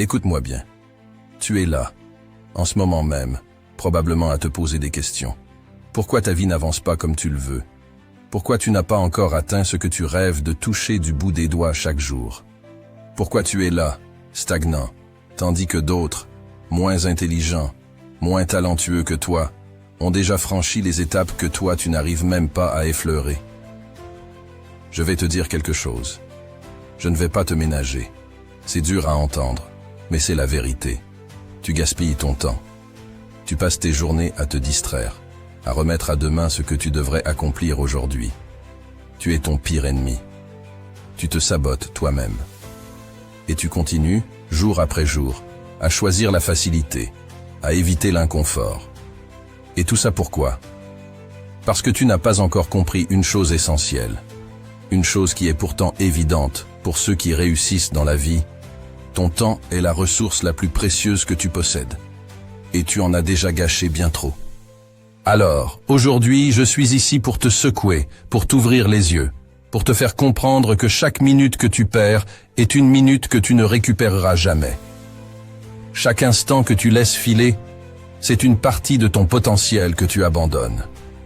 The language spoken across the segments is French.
Écoute-moi bien. Tu es là, en ce moment même, probablement à te poser des questions. Pourquoi ta vie n'avance pas comme tu le veux? Pourquoi tu n'as pas encore atteint ce que tu rêves de toucher du bout des doigts chaque jour? Pourquoi tu es là, stagnant, tandis que d'autres, moins intelligents, moins talentueux que toi, ont déjà franchi les étapes que toi tu n'arrives même pas à effleurer? Je vais te dire quelque chose. Je ne vais pas te ménager. C'est dur à entendre, mais c'est la vérité. Tu gaspilles ton temps. Tu passes tes journées à te distraire, à remettre à demain ce que tu devrais accomplir aujourd'hui. Tu es ton pire ennemi. Tu te sabotes toi-même. Et tu continues, jour après jour, à choisir la facilité, à éviter l'inconfort. Et tout ça pourquoi? Parce que tu n'as pas encore compris une chose essentielle. Une chose qui est pourtant évidente pour ceux qui réussissent dans la vie. Ton temps est la ressource la plus précieuse que tu possèdes. Et tu en as déjà gâché bien trop. Alors, aujourd'hui, je suis ici pour te secouer, pour t'ouvrir les yeux, pour te faire comprendre que chaque minute que tu perds est une minute que tu ne récupéreras jamais. Chaque instant que tu laisses filer, c'est une partie de ton potentiel que tu abandonnes.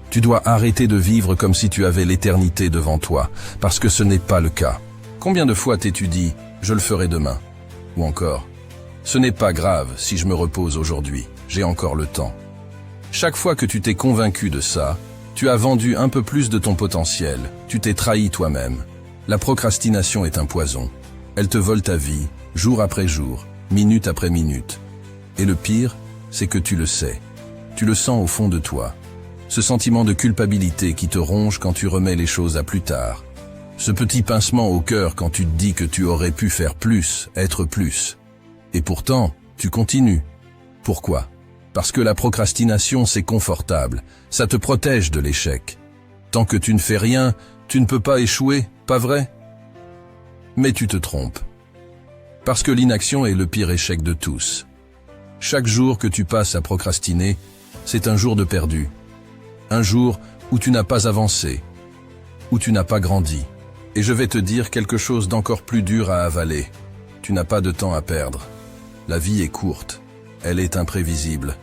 Tu dois arrêter de vivre comme si tu avais l'éternité devant toi, parce que ce n'est pas le cas. Combien de fois t'es-tu dit « je le ferai demain » ou encore « ce n'est pas grave si je me repose aujourd'hui, j'ai encore le temps ». Chaque fois que tu t'es convaincu de ça, tu as vendu un peu plus de ton potentiel, tu t'es trahi toi-même. La procrastination est un poison. Elle te vole ta vie, jour après jour, minute après minute. Et le pire, c'est que tu le sais. Tu le sens au fond de toi. Ce sentiment de culpabilité qui te ronge quand tu remets les choses à plus tard. Ce petit pincement au cœur quand tu te dis que tu aurais pu faire plus, être plus. Et pourtant, tu continues. Pourquoi ? Parce que la procrastination, c'est confortable. Ça te protège de l'échec. Tant que tu ne fais rien, tu ne peux pas échouer, pas vrai? Mais tu te trompes. Parce que l'inaction est le pire échec de tous. Chaque jour que tu passes à procrastiner, c'est un jour de perdu. Un jour où tu n'as pas avancé, où tu n'as pas grandi. Et je vais te dire quelque chose d'encore plus dur à avaler. Tu n'as pas de temps à perdre. La vie est courte, elle est imprévisible.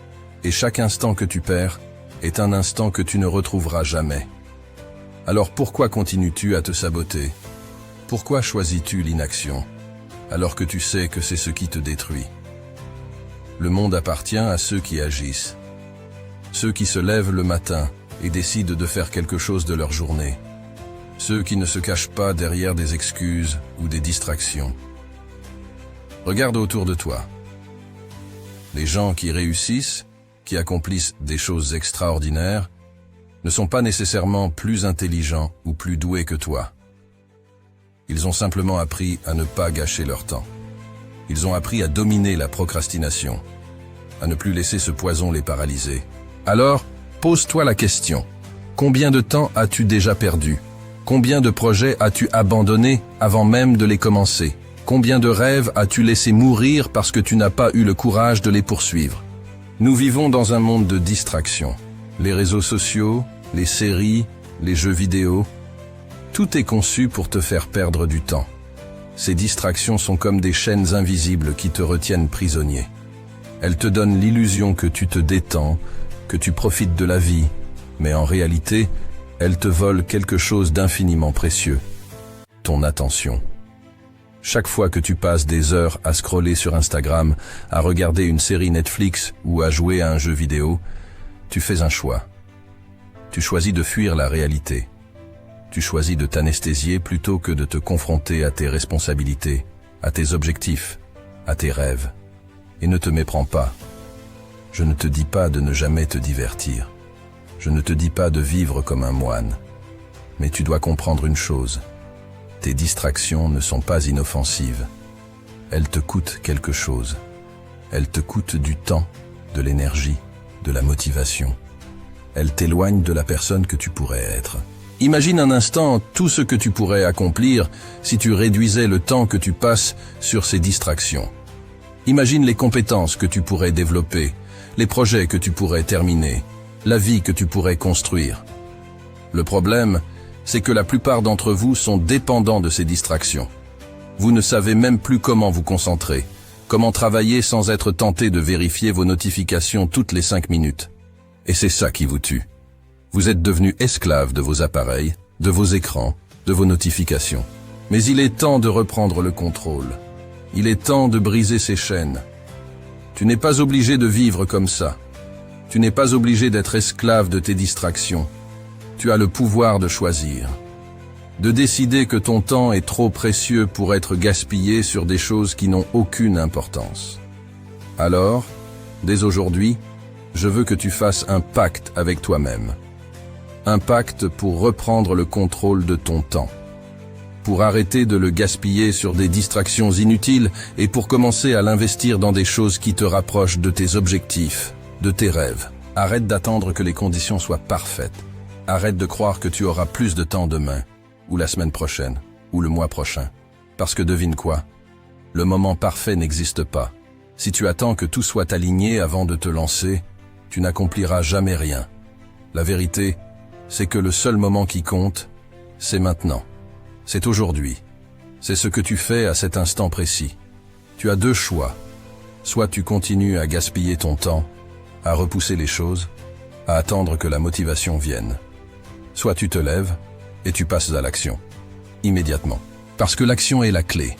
Et chaque instant que tu perds est un instant que tu ne retrouveras jamais. Alors pourquoi continues-tu à te saboter? Pourquoi choisis-tu l'inaction, alors que tu sais que c'est ce qui te détruit? Le monde appartient à ceux qui agissent. Ceux qui se lèvent le matin et décident de faire quelque chose de leur journée. Ceux qui ne se cachent pas derrière des excuses ou des distractions. Regarde autour de toi. Les gens qui réussissent, qui accomplissent des choses extraordinaires, ne sont pas nécessairement plus intelligents ou plus doués que toi. Ils ont simplement appris à ne pas gâcher leur temps. Ils ont appris à dominer la procrastination, à ne plus laisser ce poison les paralyser. Alors, pose-toi la question. Combien de temps as-tu déjà perdu? Combien de projets as-tu abandonnés avant même de les commencer? Combien de rêves as-tu laissé mourir parce que tu n'as pas eu le courage de les poursuivre? Nous vivons dans un monde de distractions. Les réseaux sociaux, les séries, les jeux vidéo, tout est conçu pour te faire perdre du temps. Ces distractions sont comme des chaînes invisibles qui te retiennent prisonnier. Elles te donnent l'illusion que tu te détends, que tu profites de la vie, mais en réalité, elles te volent quelque chose d'infiniment précieux, ton attention. Chaque fois que tu passes des heures à scroller sur Instagram, à regarder une série Netflix ou à jouer à un jeu vidéo, tu fais un choix. Tu choisis de fuir la réalité. Tu choisis de t'anesthésier plutôt que de te confronter à tes responsabilités, à tes objectifs, à tes rêves. Et ne te méprends pas. Je ne te dis pas de ne jamais te divertir. Je ne te dis pas de vivre comme un moine. Mais tu dois comprendre une chose. Tes distractions ne sont pas inoffensives. Elles te coûtent quelque chose. Elles te coûtent du temps, de l'énergie, de la motivation. Elles t'éloignent de la personne que tu pourrais être. Imagine un instant tout ce que tu pourrais accomplir si tu réduisais le temps que tu passes sur ces distractions. Imagine les compétences que tu pourrais développer, les projets que tu pourrais terminer, la vie que tu pourrais construire. Le problème, c'est que la plupart d'entre vous sont dépendants de ces distractions. Vous ne savez même plus comment vous concentrer. Comment travailler sans être tenté de vérifier vos notifications toutes les 5 minutes. Et c'est ça qui vous tue. Vous êtes devenu esclave de vos appareils, de vos écrans, de vos notifications. Mais il est temps de reprendre le contrôle. Il est temps de briser ces chaînes. Tu n'es pas obligé de vivre comme ça. Tu n'es pas obligé d'être esclave de tes distractions. Tu as le pouvoir de choisir. De décider que ton temps est trop précieux pour être gaspillé sur des choses qui n'ont aucune importance. Alors, dès aujourd'hui, je veux que tu fasses un pacte avec toi-même. Un pacte pour reprendre le contrôle de ton temps. Pour arrêter de le gaspiller sur des distractions inutiles et pour commencer à l'investir dans des choses qui te rapprochent de tes objectifs, de tes rêves. Arrête d'attendre que les conditions soient parfaites. Arrête de croire que tu auras plus de temps demain, ou la semaine prochaine, ou le mois prochain. Parce que devine quoi? Le moment parfait n'existe pas. Si tu attends que tout soit aligné avant de te lancer, tu n'accompliras jamais rien. La vérité, c'est que le seul moment qui compte, c'est maintenant. C'est aujourd'hui. C'est ce que tu fais à cet instant précis. Tu as 2 choix. Soit tu continues à gaspiller ton temps, à repousser les choses, à attendre que la motivation vienne. Soit tu te lèves et tu passes à l'action. Immédiatement. Parce que l'action est la clé.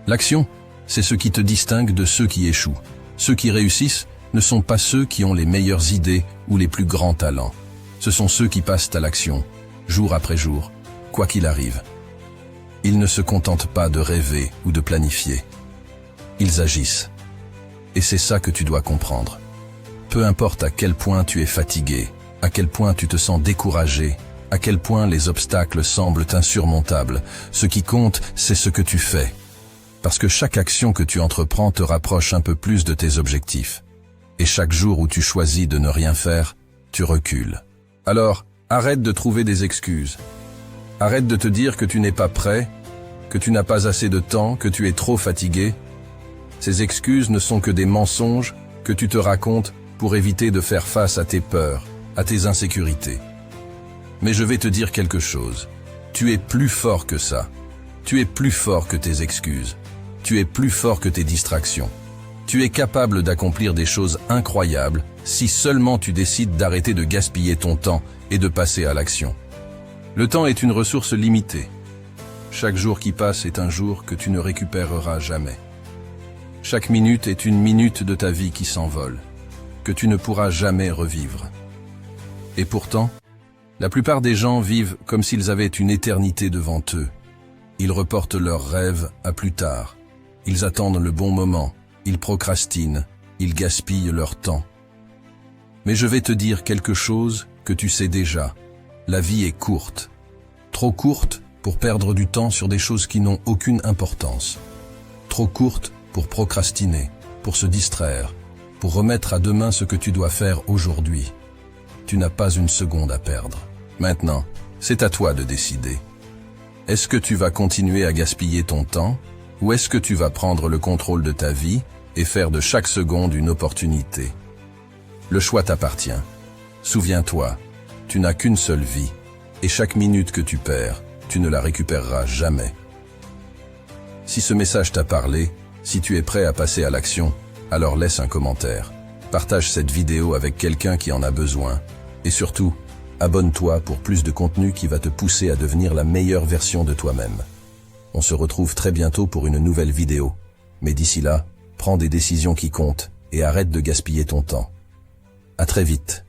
L'action, c'est ce qui te distingue de ceux qui échouent. Ceux qui réussissent ne sont pas ceux qui ont les meilleures idées ou les plus grands talents. Ce sont ceux qui passent à l'action, jour après jour, quoi qu'il arrive. Ils ne se contentent pas de rêver ou de planifier. Ils agissent. Et c'est ça que tu dois comprendre. Peu importe à quel point tu es fatigué, à quel point tu te sens découragé, à quel point les obstacles semblent insurmontables, ce qui compte, c'est ce que tu fais. Parce que chaque action que tu entreprends te rapproche un peu plus de tes objectifs. Et chaque jour où tu choisis de ne rien faire, tu recules. Alors, arrête de trouver des excuses. Arrête de te dire que tu n'es pas prêt, que tu n'as pas assez de temps, que tu es trop fatigué. Ces excuses ne sont que des mensonges que tu te racontes pour éviter de faire face à tes peurs, à tes insécurités. Mais je vais te dire quelque chose. Tu es plus fort que ça. Tu es plus fort que tes excuses. Tu es plus fort que tes distractions. Tu es capable d'accomplir des choses incroyables si seulement tu décides d'arrêter de gaspiller ton temps et de passer à l'action. Le temps est une ressource limitée. Chaque jour qui passe est un jour que tu ne récupéreras jamais. Chaque minute est une minute de ta vie qui s'envole, que tu ne pourras jamais revivre. Et pourtant, la plupart des gens vivent comme s'ils avaient une éternité devant eux. Ils reportent leurs rêves à plus tard. Ils attendent le bon moment. Ils procrastinent. Ils gaspillent leur temps. Mais je vais te dire quelque chose que tu sais déjà. La vie est courte. Trop courte pour perdre du temps sur des choses qui n'ont aucune importance. Trop courte pour procrastiner, pour se distraire, pour remettre à demain ce que tu dois faire aujourd'hui. Tu n'as pas une seconde à perdre. Maintenant, c'est à toi de décider. Est-ce que tu vas continuer à gaspiller ton temps, ou est-ce que tu vas prendre le contrôle de ta vie et faire de chaque seconde une opportunité? Le choix t'appartient. Souviens-toi, tu n'as qu'une seule vie, et chaque minute que tu perds, tu ne la récupéreras jamais. Si ce message t'a parlé, si tu es prêt à passer à l'action, alors laisse un commentaire. Partage cette vidéo avec quelqu'un qui en a besoin. Et surtout, abonne-toi pour plus de contenu qui va te pousser à devenir la meilleure version de toi-même. On se retrouve très bientôt pour une nouvelle vidéo. Mais d'ici là, prends des décisions qui comptent et arrête de gaspiller ton temps. À très vite.